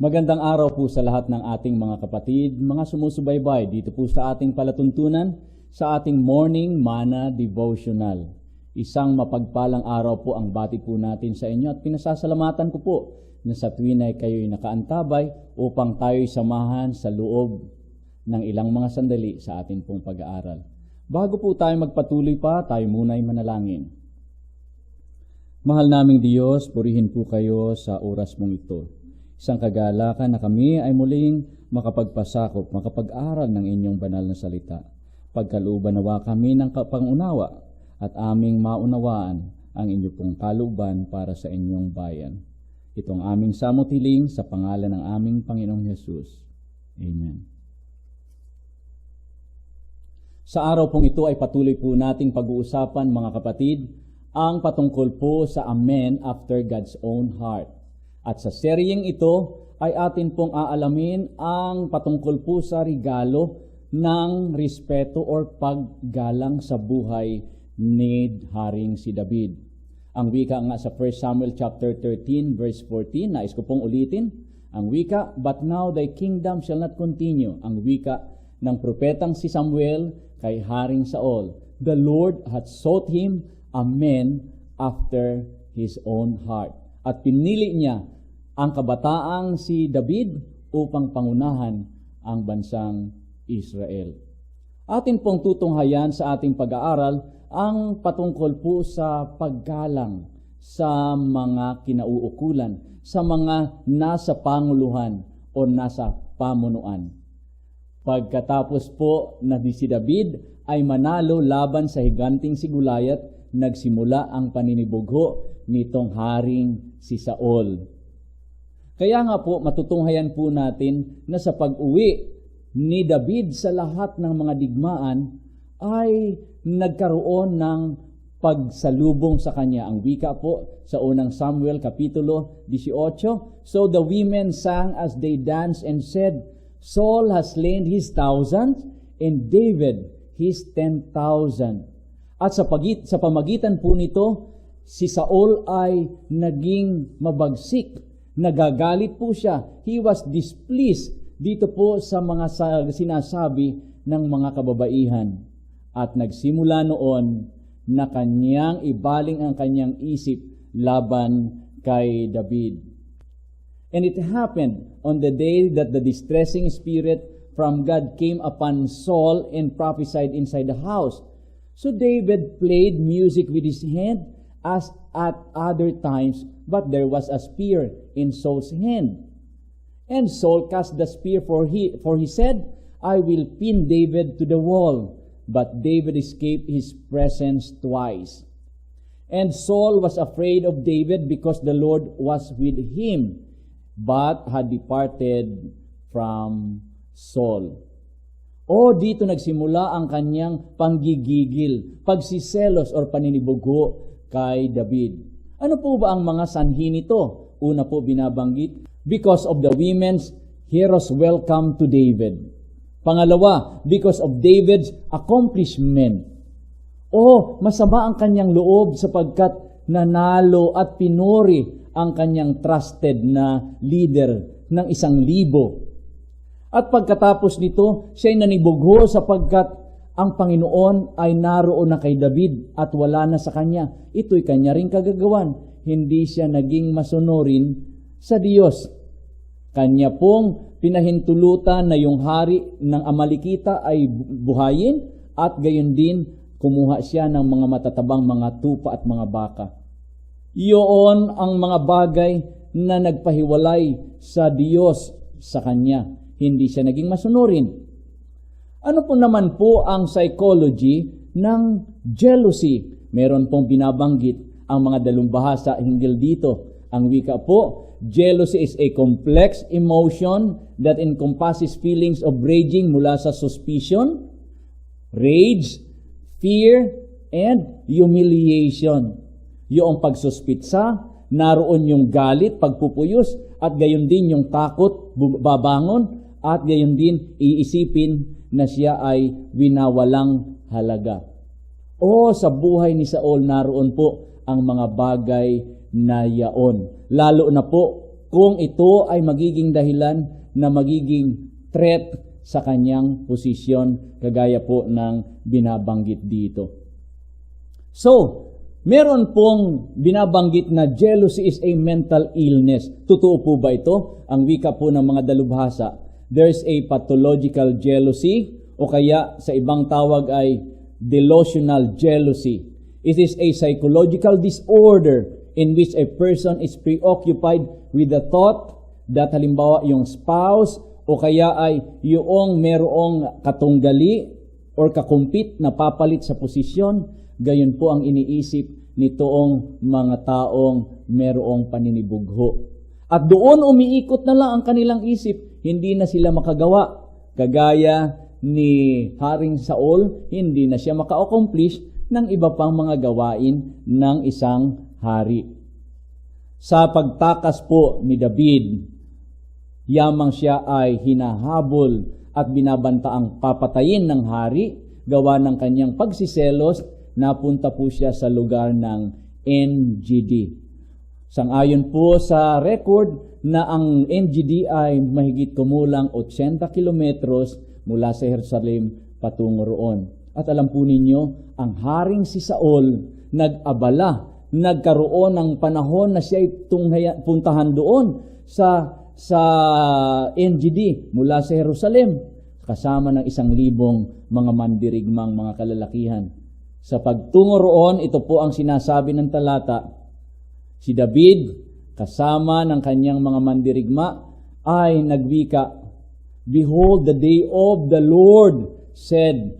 Magandang araw po sa lahat ng ating mga kapatid, mga sumusubaybay dito po sa ating palatuntunan sa ating Morning Manna Devotional. Isang mapagpalang araw po ang bati po natin sa inyo at pinasasalamatan ko po na sa tuwin ay kayo'y nakaantabay upang tayo'y samahan sa loob ng ilang mga sandali sa ating pong pag-aaral. Bago po tayo magpatuloy pa, tayo muna'y manalangin. Mahal naming Diyos, purihin po kayo sa oras mong ito. Isang kagalakan na kami ay muling makapagpasakop, makapag-aral ng inyong banal na salita. Pagkalooban nawa kami ng pangunawa at aming maunawaan ang inyong pong kalooban para sa inyong bayan. Itong aming samutiling sa pangalan ng aming Panginoong Hesus. Amen. Sa araw pong ito ay patuloy po nating pag-uusapan, mga kapatid, ang patungkol po sa a man after God's own heart. At sa seryeng ito ay atin pong aalamin ang patungkol po sa regalo ng respeto or paggalang sa buhay ni Haring si David. Ang wika nga sa 1 Samuel chapter 13 verse 14, nais ko pong ulitin. Ang wika, "But now thy kingdom shall not continue." Ang wika ng propetang si Samuel kay Haring Saul. "The Lord hath sought him a man after his own heart." At pinili niya ang kabataang si David upang pangunahan ang bansang Israel. Atin pong tutunghayan sa ating pag-aaral ang patungkol po sa paggalang sa mga kinauukulan, sa mga nasa panguluhan o nasa pamunuan. Pagkatapos po na si David ay manalo laban sa higanting si Goliath, nagsimula ang paninibugho nitong haring si Saul. Kaya nga po matutunghayan po natin na sa pag-uwi ni David sa lahat ng mga digmaan ay nagkaroon ng pagsalubong sa kanya. Ang wika po sa unang Samuel kapitulo 18, "So the women sang as they danced and said, Saul has slain his 1,000 and David his 10,000. At sa pamagitan po nito, si Saul ay naging mabagsik. Nagagalit po siya. He was displeased dito po sa mga sinasabi ng mga kababaihan. At nagsimula noon na kanyang ibaling ang kanyang isip laban kay David. "And it happened on the day that the distressing spirit from God came upon Saul and prophesied inside the house. So David played music with his hand as at other times, but there was a spear in Saul's hand. And Saul cast the spear, for he said, I will pin David to the wall. But David escaped his presence twice. And Saul was afraid of David because the Lord was with him, but had departed from Saul." O dito nagsimula ang kanyang panggigigil, pagsiselos or paninibugho kay David. Ano po ba ang mga sanhi nito? Una po binabanggit, because of the women's hero's welcome to David. Pangalawa, because of David's accomplishment. O masama ang kanyang loob sapagkat nanalo at pinuri ang kanyang trusted na leader ng 1,000. At pagkatapos nito, siya'y nanibugho sapagkat ang Panginoon ay naroon na kay David at wala na sa kanya. Ito'y kanya ring kagagawan. Hindi siya naging masunurin sa Diyos. Kanya pong pinahintulutan na yung hari ng Amalekita ay buhayin at gayon din kumuha siya ng mga matatabang mga tupa at mga baka. Iyon ang mga bagay na nagpahiwalay sa Diyos sa kanya. Hindi siya naging masunurin. Ano po naman po ang psychology ng jealousy? Meron pong binabanggit ang mga dalumbahasa hinggil dito. Ang wika po, jealousy is a complex emotion that encompasses feelings of raging mula sa suspicion, rage, fear, and humiliation. Yung pagsuspitsa, naroon yung galit, pagpupuyos, at gayon din yung takot, babangon, at gayon din iisipin na siya ay winawalang halaga. O sa buhay ni Saul, naroon po ang mga bagay na yaon. Lalo na po kung ito ay magiging dahilan na magiging threat sa kanyang posisyon, kagaya po ng binabanggit dito. So, meron pong binabanggit na jealousy is a mental illness. Totoo po ba ito? Ang wika po ng mga dalubhasa, there's a pathological jealousy, o kaya sa ibang tawag ay delusional jealousy. It is a psychological disorder in which a person is preoccupied with the thought that halimbawa yung spouse o kaya ay yung merong katunggali or kakumpit na papalit sa posisyon, gayon po ang iniisip nitoong mga taong merong paninibugho. At doon umiikot na lang ang kanilang isip, hindi na sila makagawa. Kagaya ni Haring Saul, hindi na siya maka-accomplish ng iba pang mga gawain ng isang hari. Sa pagtakas po ni David, yamang siya ay hinahabol at binabantaang papatayin ng hari, gawa ng kanyang pagsiselos, napunta po siya sa lugar ng En-Gedi. Sang-ayon po sa record na ang En-Gedi ay mahigit kumulang 80 kilometros mula sa Jerusalem patungo roon. At alam po ninyo, ang haring si Saul nag-abala, nagkaroon ng panahon na siya ay puntahan doon sa En-Gedi mula sa Jerusalem, kasama ng 1,000 mga mandirigmang mga kalalakihan. Sa pagtungo roon, ito po ang sinasabi ng talata, si David, kasama ng kanyang mga mandirigma, ay nagwika, "Behold, the day of the Lord said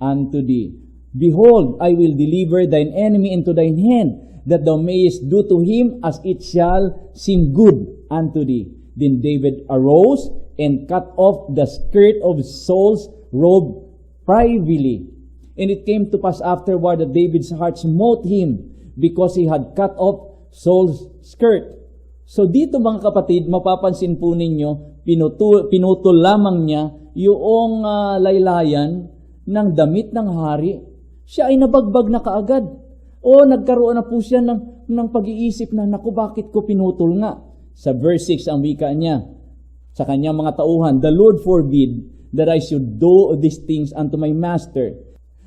unto thee, Behold, I will deliver thine enemy into thine hand, that thou mayest do to him as it shall seem good unto thee." Then David arose and cut off the skirt of Saul's robe privily. And it came to pass afterward that David's heart smote him because he had cut off Saul's skirt. So dito mga kapatid, mapapansin po ninyo, pinutol lamang niya yung laylayan ng damit ng hari. Siya ay nabagbag na kaagad. O nagkaroon na po siya ng pag-iisip na, naku, bakit ko pinutol nga? Sa verse 6 ang wika niya, sa kanyang mga tauhan, "The Lord forbid that I should do these things unto my master.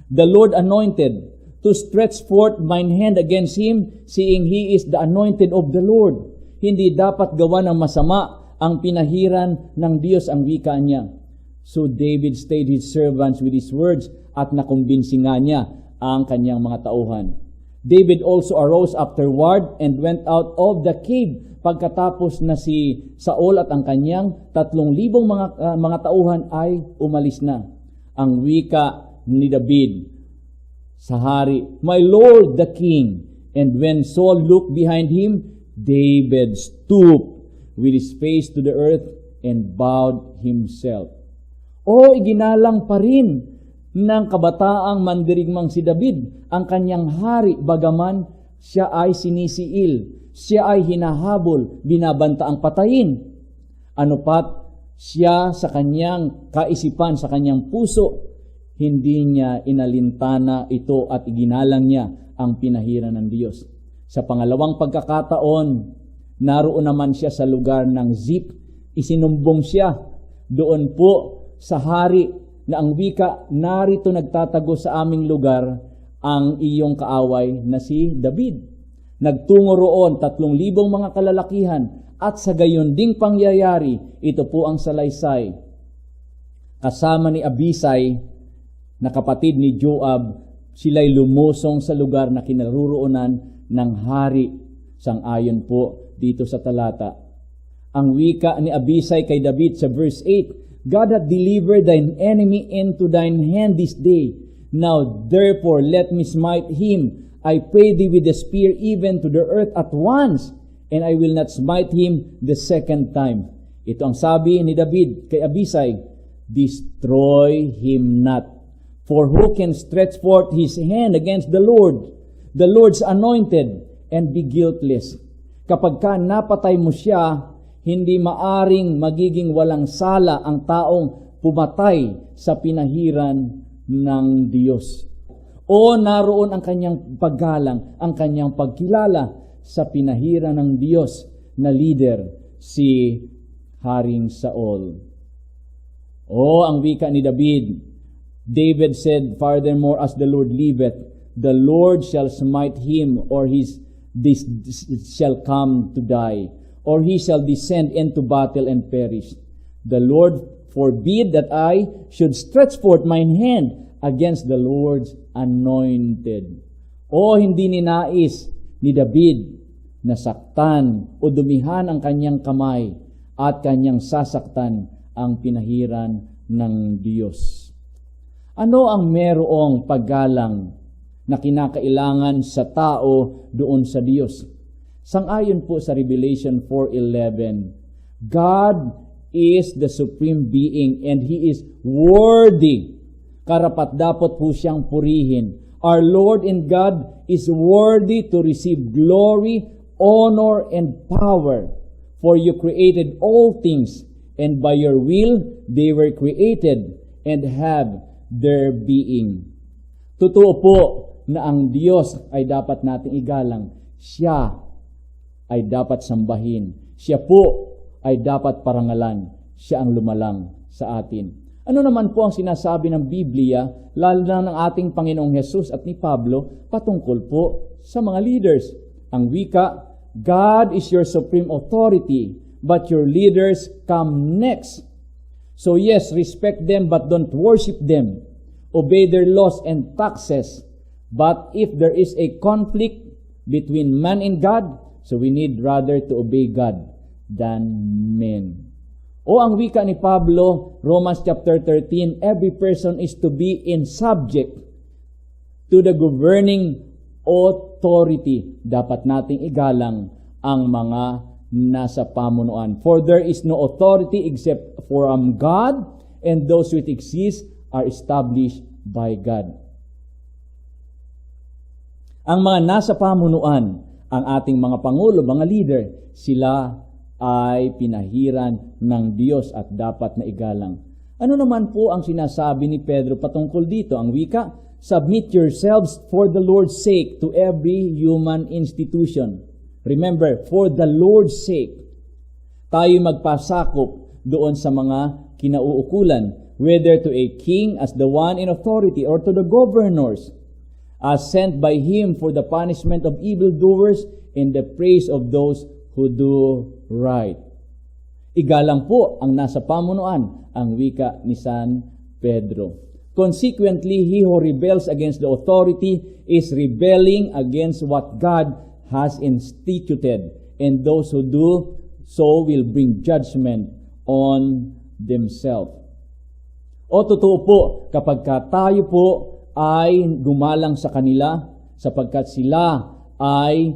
The Lord anointed to stretch forth mine hand against him, seeing he is the anointed of the Lord." Hindi dapat gawa ng masama ang pinahiran ng Diyos, ang wika niya. So David stayed his servants with his words, at nakumbinsi nga niya ang kanyang mga tauhan. David also arose afterward and went out of the cave. Pagkatapos na si Saul at ang kanyang 3,000 mga tauhan ay umalis na. Ang wika ni David sa hari, "My Lord the King." And when Saul looked behind him, David stooped with his face to the earth and bowed himself. O iginalang pa rin ng kabataang mandirigmang si David ang kanyang hari, bagaman siya ay sinisiil, siya ay hinahabol, binabanta ang patayin. Ano pat siya sa kanyang kaisipan, sa kanyang puso, hindi niya inalintana ito at iginalang niya ang pinahiran ng Diyos. Sa pangalawang pagkakataon, naroon naman siya sa lugar ng Ziph. Isinumbong siya doon po sa hari na ang wika, "Narito nagtatago sa aming lugar ang iyong kaaway na si David." Nagtungo roon 3,000 mga kalalakihan, at sa gayon ding pangyayari, ito po ang salaysay. Kasama ni Abisai na kapatid ni Joab, sila'y lumusong sa lugar na kinaroroonan ng hari. Sang-ayon po dito sa talata. Ang wika ni Abisai kay David sa verse 8, "God hath delivered thine enemy into thine hand this day. Now therefore let me smite him. I pray thee with the spear even to the earth at once, and I will not smite him the second time." Ito ang sabi ni David kay Abisai, "Destroy him not. For who can stretch forth his hand against the Lord's anointed, and be guiltless?" Kapag ka napatay mo siya, hindi maaring magiging walang sala ang taong pumatay sa pinahiran ng Diyos. O naroon ang kanyang paggalang, ang kanyang pagkilala sa pinahiran ng Diyos na leader, si Haring Saul. Ang wika ni David said, "Furthermore, as the Lord liveth, the Lord shall smite him, or this shall come to die, or he shall descend into battle and perish. The Lord forbid that I should stretch forth mine hand against the Lord's anointed." Hindi ninais ni David na saktan o dumihan ang kanyang kamay at kanyang sasaktan ang pinahiran ng Diyos. Ano ang merong paggalang na kinakailangan sa tao doon sa Diyos? Sang-ayon po sa Revelation 4:11, God is the supreme being and He is worthy. Karapat-dapat po siyang purihin. Our Lord and God is worthy to receive glory, honor, and power. For you created all things, and by your will they were created and have their being. Totoo po na ang Diyos ay dapat nating igalang. Siya ay dapat sambahin. Siya po ay dapat parangalan. Siya ang lumalang sa atin. Ano naman po ang sinasabi ng Biblia, lalo na ng ating Panginoong Hesus at ni Pablo, patungkol po sa mga leaders? Ang wika, God is your supreme authority, but your leaders come next. So yes, respect them, but don't worship them. Obey their laws and taxes. But if there is a conflict between man and God, so we need rather to obey God than men. Ang wika ni Pablo, Romans chapter 13, every person is to be in subject to the governing authority. Dapat nating igalang ang mga nasa pamunuan. For there is no authority except from God, and those which exist are established by God. Ang mga nasa pamunuan, ang ating mga pangulo, mga leader, sila ay pinahiran ng Diyos at dapat na igalang. Ano naman po ang sinasabi ni Pedro patungkol dito? Ang wika, submit yourselves for the Lord's sake to every human institution. Remember, for the Lord's sake, tayo magpasakop doon sa mga kinauukulan, whether to a king as the one in authority or to the governors, as sent by him for the punishment of evildoers and the praise of those who do right. Igalang po ang nasa pamunuan, ang wika ni San Pedro. Consequently, he who rebels against the authority is rebelling against what God has instituted, and those who do so will bring judgment on themselves. Totoo po, kapag tayo po ay gumalang sa kanila, sapagkat sila ay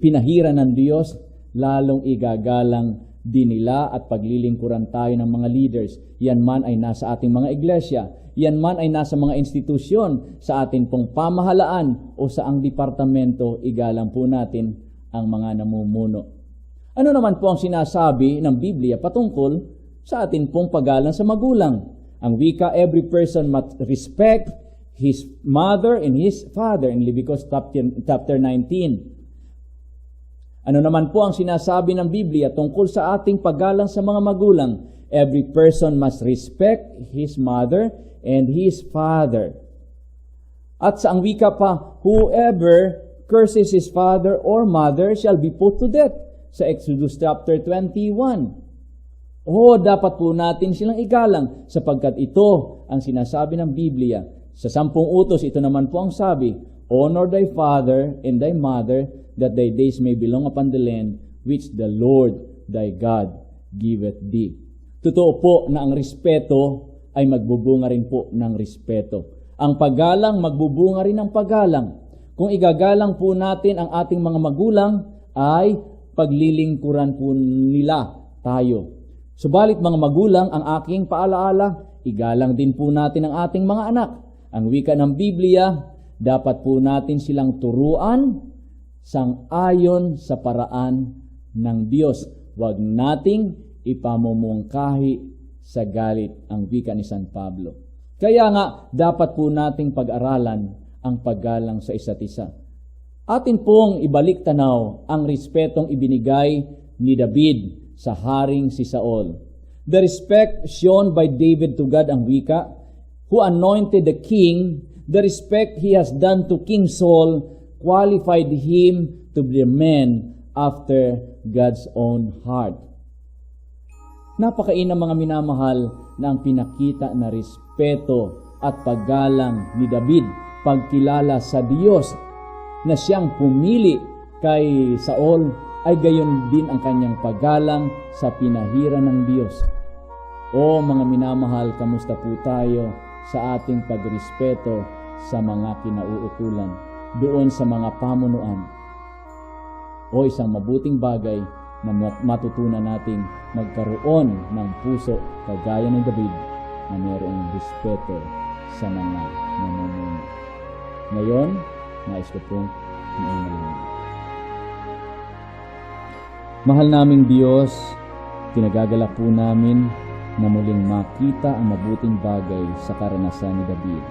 pinahiran ng Diyos, lalong igagalang din nila at paglilingkuran tayo ng mga leaders. Yan man ay nasa ating mga iglesia, yan man ay nasa mga institusyon, sa ating pong pamahalaan o sa ang departamento, igalang po natin ang mga namumuno. Ano naman po ang sinasabi ng Biblia patungkol sa ating pong paggalang sa magulang? Ang wika, every person must respect his mother and his father in Leviticus chapter 19. Ano naman po ang sinasabi ng Biblia tungkol sa ating paggalang sa mga magulang? Every person must respect his mother and his father. At sa ang wika pa, whoever curses his father or mother shall be put to death. Sa Exodus chapter 21. Dapat po natin silang igalang sapagkat ito ang sinasabi ng Biblia. Sa 10 utos, ito naman po ang sabi, honor thy father and thy mother, that thy days may belong upon the land which the Lord thy God giveth thee. Totoo po na ang respeto ay magbubunga rin po ng respeto. Ang paggalang, magbubunga rin ng paggalang. Kung igagalang po natin ang ating mga magulang, ay paglilingkuran po nila tayo. Subalit mga magulang, ang aking paalaala, igalang din po natin ang ating mga anak. Ang wika ng Biblia, dapat po natin silang turuan sang-ayon sa paraan ng Diyos. Huwag nating ipamumungkahi sa galit, ang wika ni San Pablo. Kaya nga, dapat po nating pag-aralan ang paggalang sa isa't isa. Atin pong ibalik tanaw ang respetong ibinigay ni David sa haring si Saul. The respect shown by David to God ang wika, who anointed the king, the respect he has done to King Saul qualified him to be a man after God's own heart. Napakainam mga minamahal na ang pinakita na respeto at paggalang ni David, pagkilala sa Diyos na siyang pumili kay Saul, ay gayon din ang kanyang paggalang sa pinahiran ng Diyos. O mga minamahal, kamusta po tayo sa ating pagrespeto sa mga kinauutulan, doon sa mga pamunuan? O isang mabuting bagay na matutunan nating magkaroon ng puso kagaya ng David na mayroong respeto sa mga namumuno. Ngayon, nais ko pong iinalangin. Mahal naming Diyos, kinagagalak po namin na muling makita ang mabuting bagay sa karanasan ni David.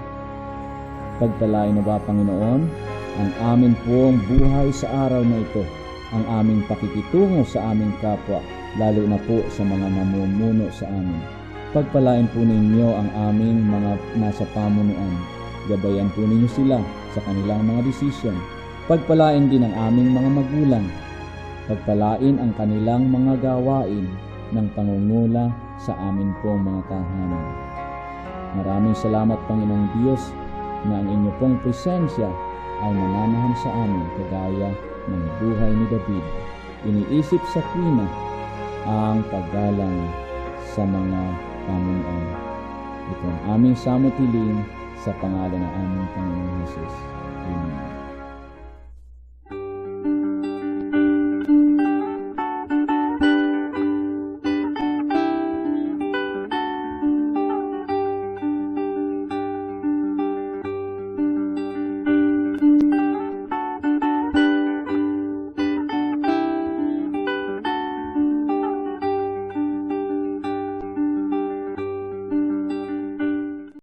Pagpalain na ba, Panginoon, ang amin pong buhay sa araw na ito, ang aming pakikitungo sa aming kapwa, lalo na po sa mga namumuno sa amin. Pagpalain po ninyo ang aming mga nasa pamunuan. Gabayan po ninyo sila sa kanilang mga desisyon. Pagpalain din ang aming mga magulang. Pagpalain ang kanilang mga gawain ng pangungula sa amin pong mga tahanan. Maraming salamat, Panginoong Diyos, na ang inyo pong presensya ay nananahan sa amin kagaya ng buhay ni David. Iniisip sa tuwina ang paggalang sa mga pamunuan. Ito ang aming samutiling sa pangalan ng aming Panginoong Jesus. Amen.